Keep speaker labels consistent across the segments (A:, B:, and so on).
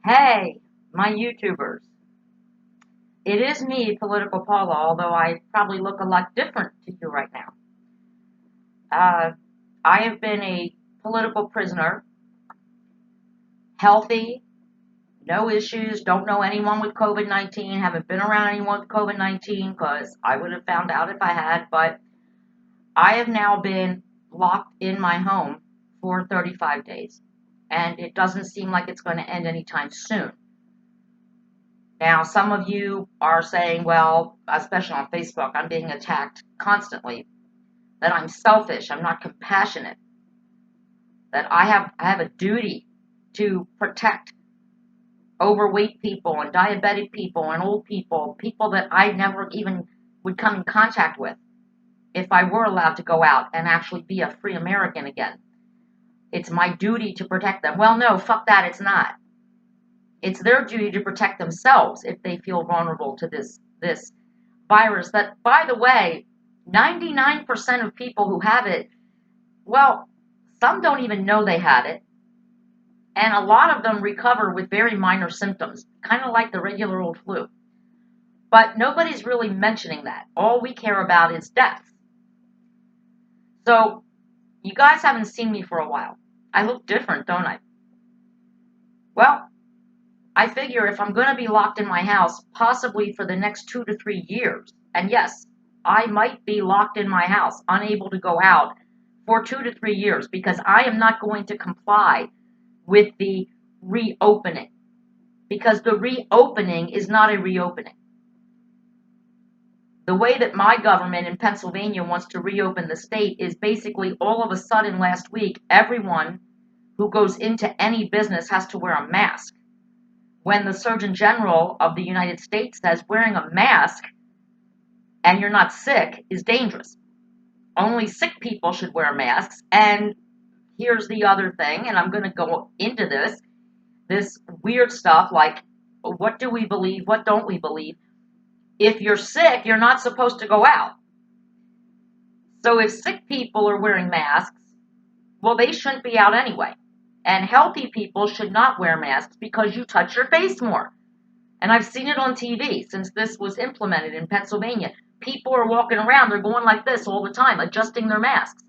A: Hey, my YouTubers. It is me, Political Paula, although I probably look a lot different to you right now. Uh, I have been a political prisoner, healthy, no issues, don't know anyone with COVID 19, haven't been around anyone with COVID 19 because I would have found out if I had, but I have now been locked in my home for 35 days, and it doesn't seem like it's going to end anytime soon. Now, some of you are saying, well, especially on Facebook, I'm being attacked constantly, that I'm selfish, I'm not compassionate, that I have a duty to protect overweight people and diabetic people and old people, people that I never even would come in contact with if I were allowed to go out and actually be a free American again. It's my duty to protect them. Well, no, fuck that, it's not. It's their duty to protect themselves if they feel vulnerable to this virus that, by the way, 99% of people who have it, well, some don't even know they had it, and a lot of them recover with very minor symptoms, kind of like the regular old flu. But nobody's really mentioning that. All we care about is death. So, you guys haven't seen me for a while. I look different, don't I? Well, I figure if I'm going to be locked in my house, possibly for the next 2 to 3 years, and yes, I might be locked in my house, unable to go out for 2 to 3 years, because I am not going to comply with the reopening, because the reopening is not a reopening. The way that my government in Pennsylvania wants to reopen the state is basically all of a sudden last week, everyone who goes into any business has to wear a mask, when the Surgeon General of the United States says wearing a mask and you're not sick is dangerous. Only sick people should wear masks. And here's the other thing, and I'm going to go into this weird stuff like, what do we believe? What don't we believe? If you're sick, you're not supposed to go out. So if sick people are wearing masks, well, they shouldn't be out anyway. And healthy people should not wear masks because you touch your face more. And I've seen it on TV since this was implemented in Pennsylvania. People are walking around, they're going like this all the time, adjusting their masks.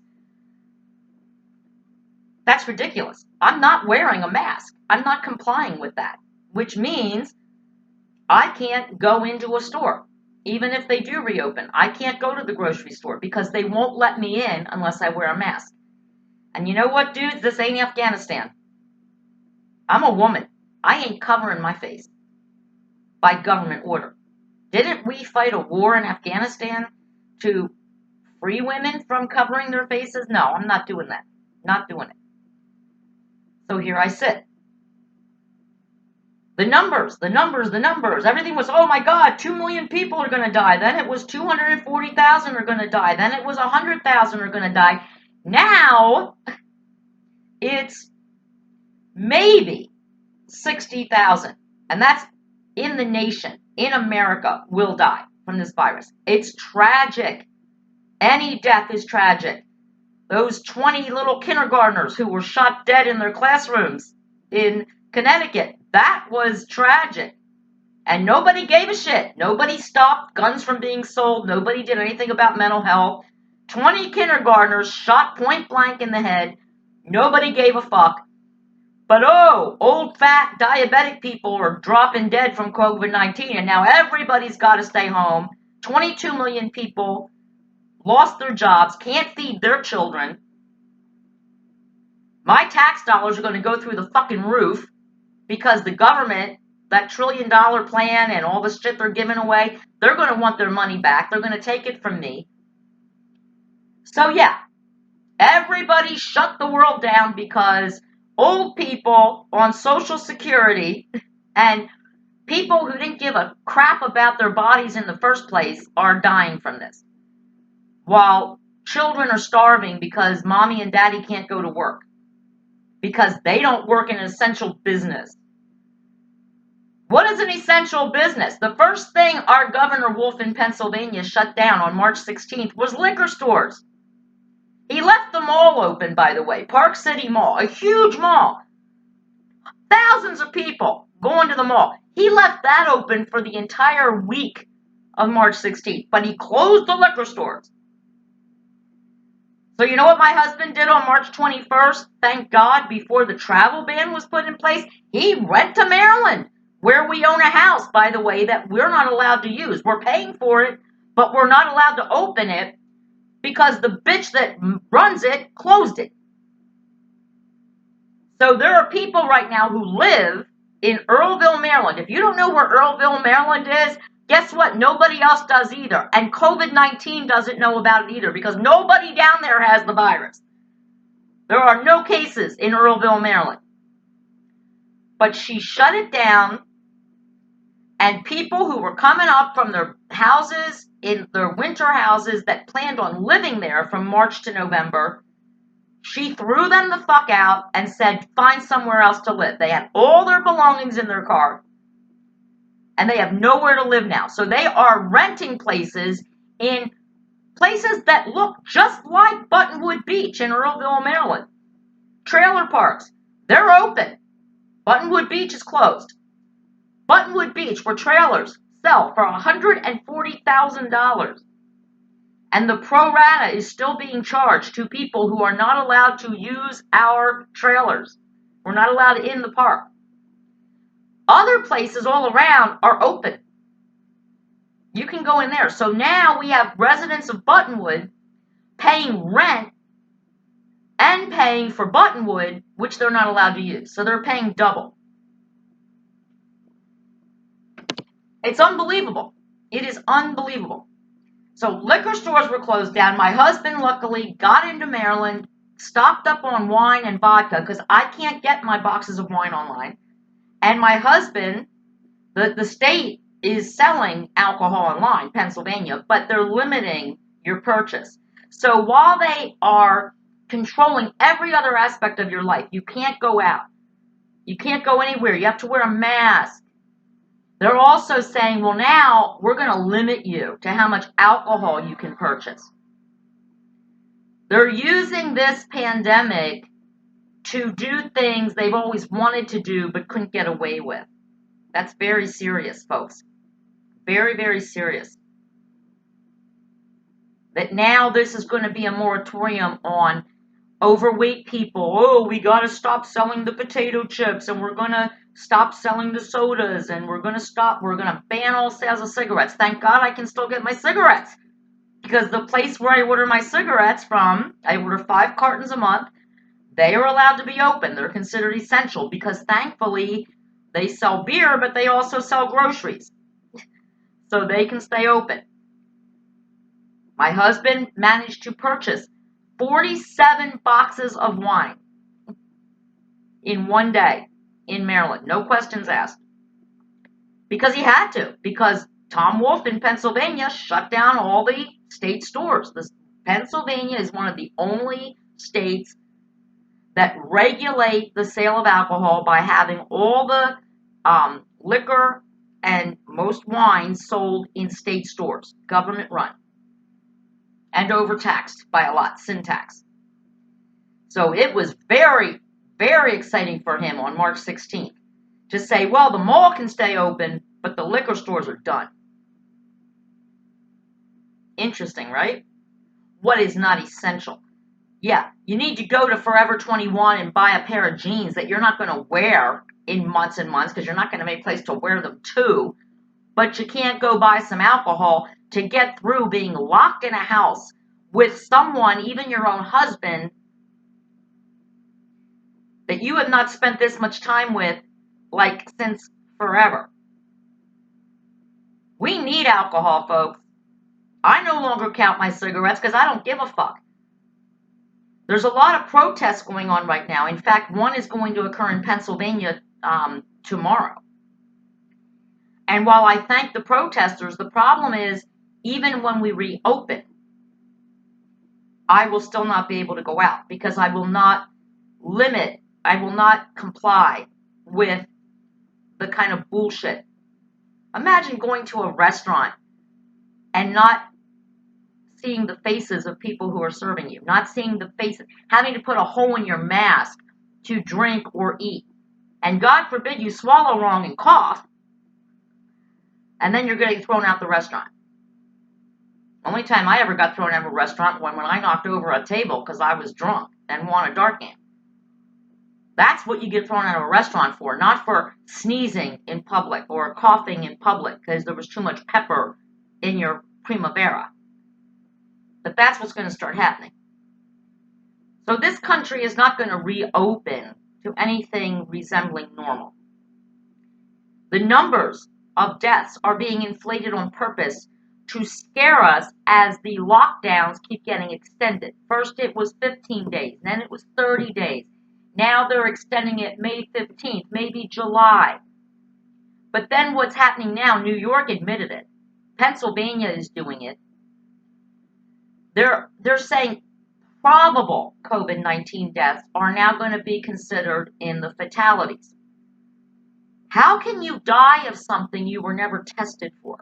A: That's ridiculous. I'm not wearing a mask. I'm not complying with that, which means I can't go into a store. Even if they do reopen, I can't go to the grocery store because they won't let me in unless I wear a mask. And you know what, dudes? This ain't Afghanistan. I'm a woman. I ain't covering my face by government order. Didn't we fight a war in Afghanistan to free women from covering their faces? No, I'm not doing that. Not doing it. So here I sit. The numbers. Everything was, oh my God, 2 million people are going to die. Then it was 240,000 are going to die. Then it was 100,000 are going to die. Now it's maybe 60,000. And that's in the nation, in America, will die from this virus. It's tragic. Any death is tragic. Those 20 little kindergartners who were shot dead in their classrooms in Connecticut, that was tragic. And nobody gave a shit. Nobody stopped guns from being sold. Nobody did anything about mental health. 20 kindergartners shot point blank in the head. Nobody gave a fuck. But oh, old fat diabetic people are dropping dead from COVID-19, and now everybody's got to stay home. 22 million people lost their jobs, can't feed their children. My tax dollars are going to go through the fucking roof because the government, that $1 trillion plan and all the shit they're giving away, they're going to want their money back. They're going to take it from me. So yeah, everybody shut the world down because old people on Social Security and people who didn't give a crap about their bodies in the first place are dying from this. While children are starving because mommy and daddy can't go to work. Because they don't work in an essential business. What is an essential business? The first thing our Governor Wolf in Pennsylvania shut down on March 16th was liquor stores. He left the mall open, by the way. Park City Mall, a huge mall. Thousands of people going to the mall. He left that open for the entire week of March 16th, but he closed the liquor stores. So you know what my husband did on March 21st? Thank God, before the travel ban was put in place, he went to Maryland, where we own a house, by the way, that we're not allowed to use. We're paying for it, but we're not allowed to open it because the bitch that runs it closed it. So there are people right now who live in Earlville, Maryland. If you don't know where Earlville, Maryland is, guess what? Nobody else does either. And COVID-19 doesn't know about it either because nobody down there has the virus. There are no cases in Earlville, Maryland. But she shut it down, and people who were coming up from their houses, in their winter houses that planned on living there from March to November, she threw them the fuck out and said, find somewhere else to live. They had all their belongings in their car, and they have nowhere to live now. So they are renting places in places that look just like Buttonwood Beach in Earlville, Maryland. Trailer parks, they're open. Buttonwood Beach is closed. Buttonwood Beach, where trailers sell for $140,000. And the pro rata is still being charged to people who are not allowed to use our trailers. We're not allowed in the park. Other places all around are open. You can go in there. So now we have residents of Buttonwood paying rent and paying for Buttonwood, which they're not allowed to use. So they're paying double. It's unbelievable. It is unbelievable. So liquor stores were closed down. My husband, luckily, got into Maryland, stocked up on wine and vodka because I can't get my boxes of wine online. And my husband, the state is selling alcohol online, Pennsylvania, but they're limiting your purchase. So while they are controlling every other aspect of your life, you can't go out. You can't go anywhere. You have to wear a mask. They're also saying, well, now we're going to limit you to how much alcohol you can purchase. They're using this pandemic to do things they've always wanted to do but couldn't get away with. That's very serious, folks. Very, very serious. That now this is going to be a moratorium on overweight people. Oh, we got to stop selling the potato chips, and we're going to stop selling the sodas, and we're going to ban all sales of cigarettes. Thank God I can still get my cigarettes, because the place where I order my cigarettes from, I order 5 cartons a month. They are allowed to be open. They're considered essential because thankfully they sell beer, but they also sell groceries. So they can stay open. My husband managed to purchase 47 boxes of wine in one day in Maryland. No questions asked. Because he had to. Because Tom Wolf in Pennsylvania shut down all the state stores. Pennsylvania is one of the only states that regulate the sale of alcohol by having all the liquor and most wine sold in state stores, government run, and overtaxed by a lot, sin tax. So it was very, very exciting for him on March 16th to say, well, the mall can stay open, but the liquor stores are done. Interesting, right? What is not essential? Yeah, you need to go to Forever 21 and buy a pair of jeans that you're not going to wear in months and months because you're not going to make a place to wear them to. But you can't go buy some alcohol to get through being locked in a house with someone, even your own husband, that you have not spent this much time with, like, since forever. We need alcohol, folks. I no longer count my cigarettes because I don't give a fuck. There's a lot of protests going on right now. In fact, one is going to occur in Pennsylvania tomorrow. And while I thank the protesters, the problem is, even when we reopen, I will still not be able to go out because I will not comply with the kind of bullshit. Imagine going to a restaurant and not seeing the faces of people who are serving you, not seeing the faces, having to put a hole in your mask to drink or eat. and God forbid you swallow wrong and cough, and then you're getting thrown out the restaurant. Only time I ever got thrown out of a restaurant when I knocked over a table because I was drunk and won a dart game. That's what you get thrown out of a restaurant for, not for sneezing in public or coughing in public because there was too much pepper in your primavera. But that's what's going to start happening. So this country is not going to reopen to anything resembling normal. The numbers of deaths are being inflated on purpose to scare us as the lockdowns keep getting extended. First it was 15 days, then it was 30 days. Now they're extending it May 15th, maybe July. But then what's happening now, New York admitted it. Pennsylvania is doing it. They're saying probable COVID-19 deaths are now going to be considered in the fatalities. How can you die of something you were never tested for?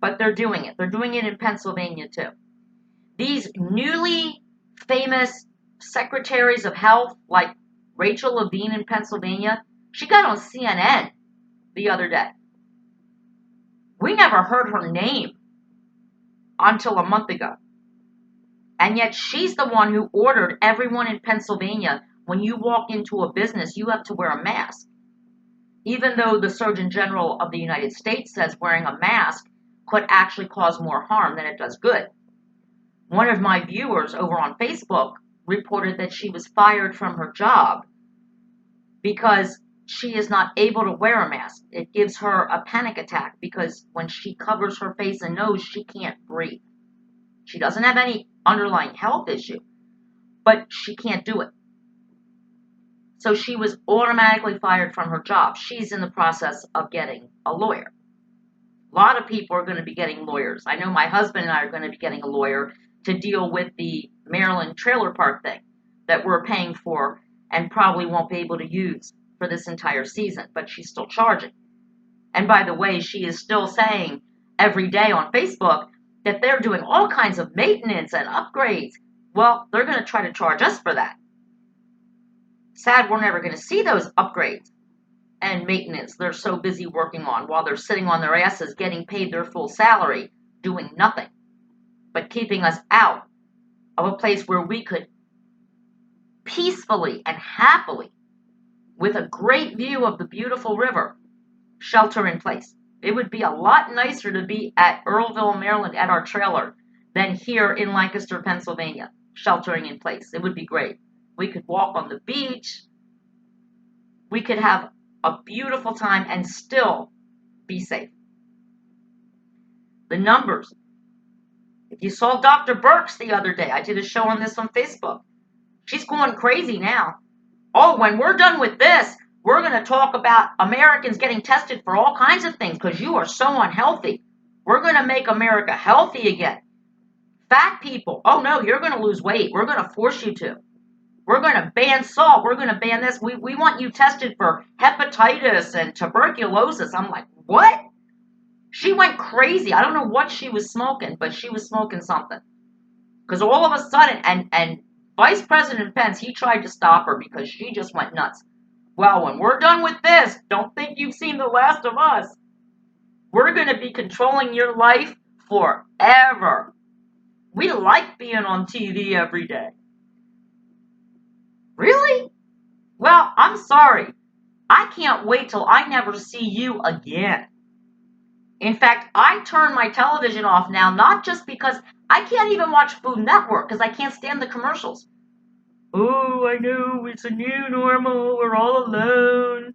A: But they're doing it. They're doing it in Pennsylvania too. These newly famous secretaries of health, like Rachel Levine in Pennsylvania, she got on CNN the other day. We never heard her name until a month ago. And yet she's the one who ordered everyone in Pennsylvania, when you walk into a business, you have to wear a mask. Even though the Surgeon General of the United States says wearing a mask could actually cause more harm than it does good. One of my viewers over on Facebook reported that she was fired from her job because she is not able to wear a mask. It gives her a panic attack because when she covers her face and nose, she can't breathe. She doesn't have any underlying health issue, but she can't do it. So she was automatically fired from her job. She's in the process of getting a lawyer. A lot of people are going to be getting lawyers. I know my husband and I are going to be getting a lawyer to deal with the Maryland trailer park thing that we're paying for and probably won't be able to use for this entire season, but she's still charging. And by the way, she is still saying every day on Facebook that they're doing all kinds of maintenance and upgrades. Well, they're going to try to charge us for that. Sad we're never going to see those upgrades and maintenance they're so busy working on while they're sitting on their asses getting paid their full salary, doing nothing but keeping us out of a place where we could peacefully and happily, with a great view of the beautiful river, shelter in place. It would be a lot nicer to be at Earlville, Maryland at our trailer than here in Lancaster, Pennsylvania, sheltering in place. It would be great. We could walk on the beach. We could have a beautiful time and still be safe. The numbers. If you saw Dr. Burks the other day, I did a show on this on Facebook. She's going crazy now. Oh, when we're done with this, we're going to talk about Americans getting tested for all kinds of things because you are so unhealthy. We're going to make America healthy again. Fat people, oh no, you're going to lose weight. We're going to force you to. We're going to ban salt. We're going to ban this. We want you tested for hepatitis and tuberculosis. I'm like, what? She went crazy. I don't know what she was smoking, but she was smoking something. Because all of a sudden, and Vice President Pence, he tried to stop her because she just went nuts. Well, when we're done with this, don't think you've seen the last of us. We're going to be controlling your life forever. We like being on TV every day. Really? Well, I'm sorry. I can't wait till I never see you again. In fact, I turn my television off now, not just because I can't even watch Food Network because I can't stand the commercials. Oh, I know, it's a new normal, we're all alone.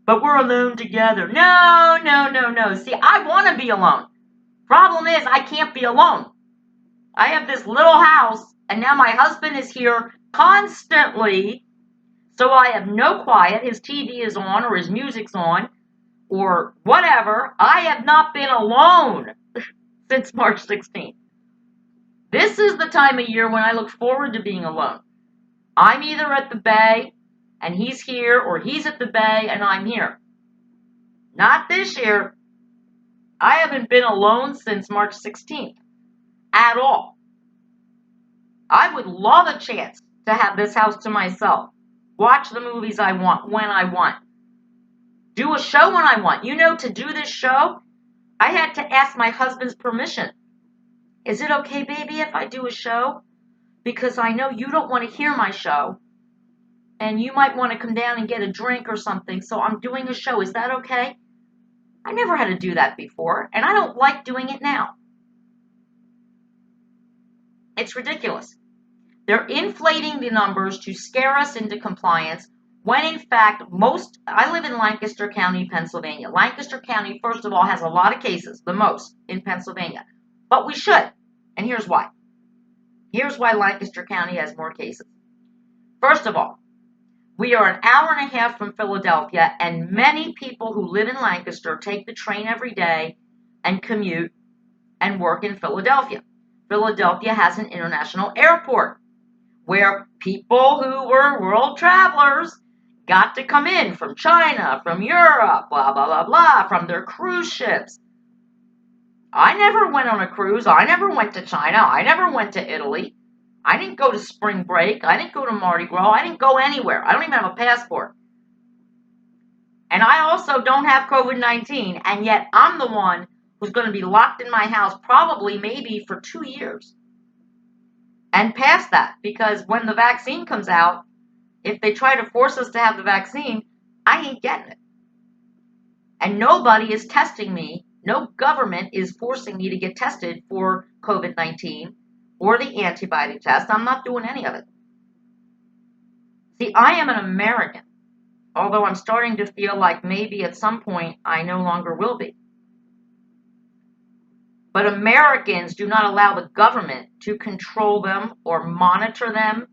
A: But we're alone together. No. See, I want to be alone. Problem is, I can't be alone. I have this little house, and now my husband is here constantly, so I have no quiet. His TV is on, or his music's on, or whatever. I have not been alone since March 16th. This is the time of year when I look forward to being alone. I'm either at the bay and he's here, or he's at the bay and I'm here. Not this year. I haven't been alone since March 16th at all. I would love a chance to have this house to myself. Watch the movies I want when I want. Do a show when I want. To do this show, I had to ask my husband's permission. Is it okay, baby, if I do a show? Because I know you don't want to hear my show, and you might want to come down and get a drink or something, so I'm doing a show. Is that okay? I never had to do that before, and I don't like doing it now. It's ridiculous. They're inflating the numbers to scare us into compliance when in fact I live in Lancaster County, Pennsylvania. Lancaster County, first of all, has a lot of cases, the most in Pennsylvania. But we should. And here's why. Here's why Lancaster County has more cases. First of all, we are an hour and a half from Philadelphia, and many people who live in Lancaster take the train every day and commute and work in Philadelphia. Philadelphia has an international airport where people who were world travelers got to come in from China, from Europe, blah, blah, blah, blah, from their cruise ships. I never went on a cruise. I never went to China. I never went to Italy. I didn't go to spring break. I didn't go to Mardi Gras. I didn't go anywhere. I don't even have a passport. And I also don't have COVID-19, and yet I'm the one who's going to be locked in my house probably maybe for 2 years. And past that, because when the vaccine comes out, if they try to force us to have the vaccine, I ain't getting it. And nobody is testing me. No government is forcing me to get tested for COVID-19 or the antibody test. I'm not doing any of it. See, I am an American, although I'm starting to feel like maybe at some point I no longer will be. But Americans do not allow the government to control them or monitor them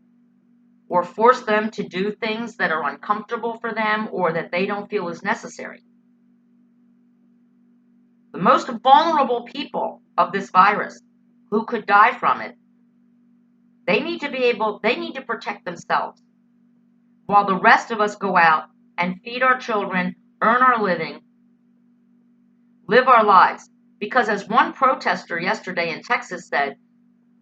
A: or force them to do things that are uncomfortable for them or that they don't feel is necessary. The most vulnerable people of this virus who could die from it, they need to protect themselves while the rest of us go out and feed our children, earn our living, live our lives. Because as one protester yesterday in Texas said,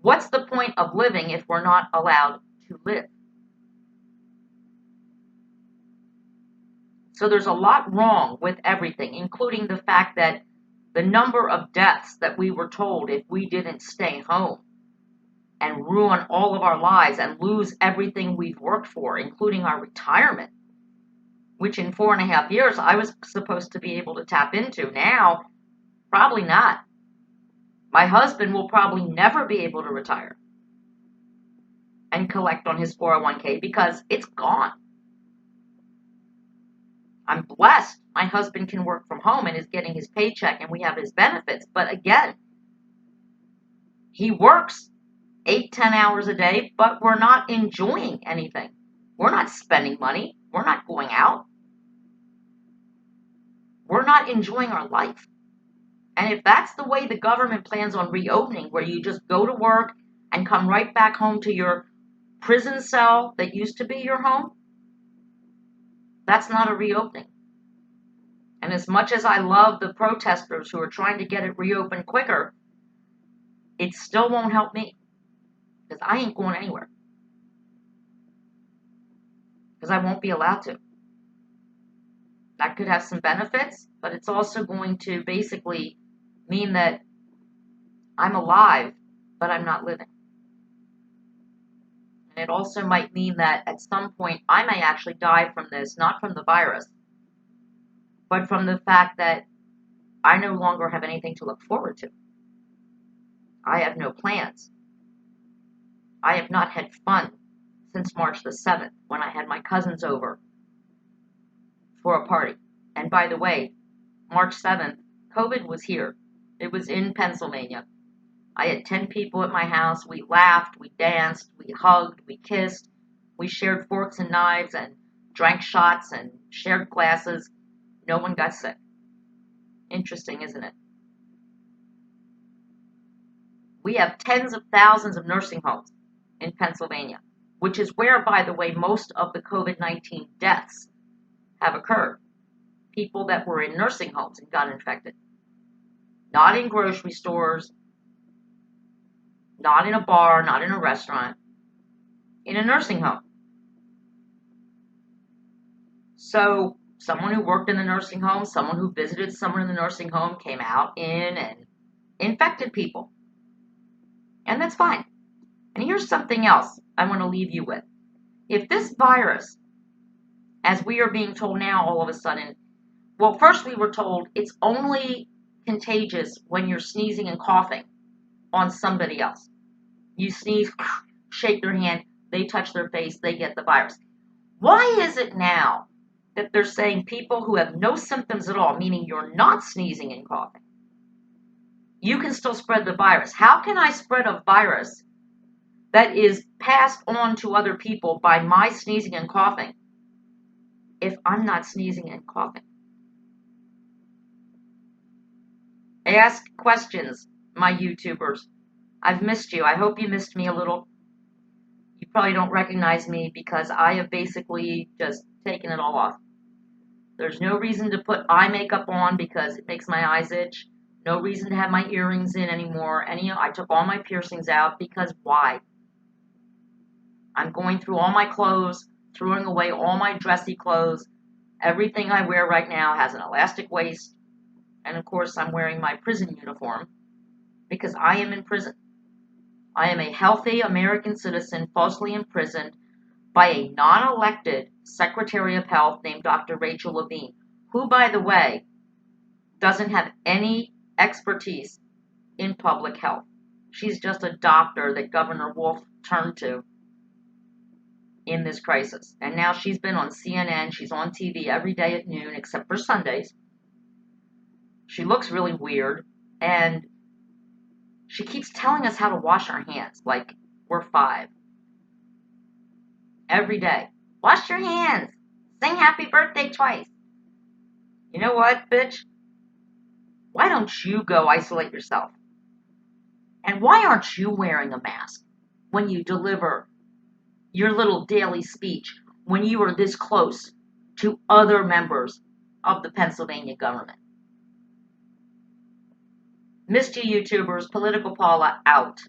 A: what's the point of living if we're not allowed to live? So there's a lot wrong with everything, including the fact that the number of deaths that we were told if we didn't stay home and ruin all of our lives and lose everything we've worked for, including our retirement, which in 4.5 years I was supposed to be able to tap into. Now, probably not. My husband will probably never be able to retire and collect on his 401k because it's gone. I'm blessed. My husband can work from home and is getting his paycheck and we have his benefits. But again, he works 8-10 hours a day, but we're not enjoying anything. We're not spending money. We're not going out. We're not enjoying our life. And if that's the way the government plans on reopening, where you just go to work and come right back home to your prison cell that used to be your home, that's not a reopening. And as much as I love the protesters who are trying to get it reopened quicker, it still won't help me because I ain't going anywhere. Because I won't be allowed to. That could have some benefits, but it's also going to basically mean that I'm alive, but I'm not living. And it also might mean that at some point I may actually die from this, not from the virus, but from the fact that I no longer have anything to look forward to. I have no plans. I have not had fun since March the 7th when I had my cousins over for a party. And by the way, March 7th, COVID was here. It was in Pennsylvania. I had 10 people at my house. We laughed, we danced, we hugged, we kissed. We shared forks and knives and drank shots and shared glasses. No one got sick. Interesting, isn't it? We have tens of thousands of nursing homes in Pennsylvania, which is where, by the way, most of the COVID-19 deaths have occurred. People that were in nursing homes and got infected. Not in grocery stores, not in a bar, not in a restaurant, in a nursing home. So someone who worked in the nursing home, someone who visited someone in the nursing home came out in and infected people. And that's fine. And here's something else I want to leave you with. If this virus, as we are being told now all of a sudden, well, first we were told it's only contagious when you're sneezing and coughing on somebody else. You sneeze, shake their hand, they touch their face, they get the virus. Why is it now that they're saying people who have no symptoms at all, meaning you're not sneezing and coughing, you can still spread the virus? How can I spread a virus that is passed on to other people by my sneezing and coughing if I'm not sneezing and coughing? Ask questions, my YouTubers. I've missed you. I hope you missed me a little. You probably don't recognize me because I have basically just taken it all off. There's no reason to put eye makeup on because it makes my eyes itch. No reason to have my earrings in anymore. I took all my piercings out because why? I'm going through all my clothes, throwing away all my dressy clothes. Everything I wear right now has an elastic waist. And of course, I'm wearing my prison uniform because I am in prison. I am a healthy American citizen falsely imprisoned by a non-elected Secretary of Health named Dr. Rachel Levine, who, by the way, doesn't have any expertise in public health. She's just a doctor that Governor Wolf turned to in this crisis. And now she's been on CNN. She's on TV every day at noon, except for Sundays. She looks really weird, and she keeps telling us how to wash our hands like we're 5. Every day. Wash your hands. Sing happy birthday twice. You know what, bitch? Why don't you go isolate yourself? And why aren't you wearing a mask when you deliver your little daily speech when you are this close to other members of the Pennsylvania government? Missed you, YouTubers. Political Paula out.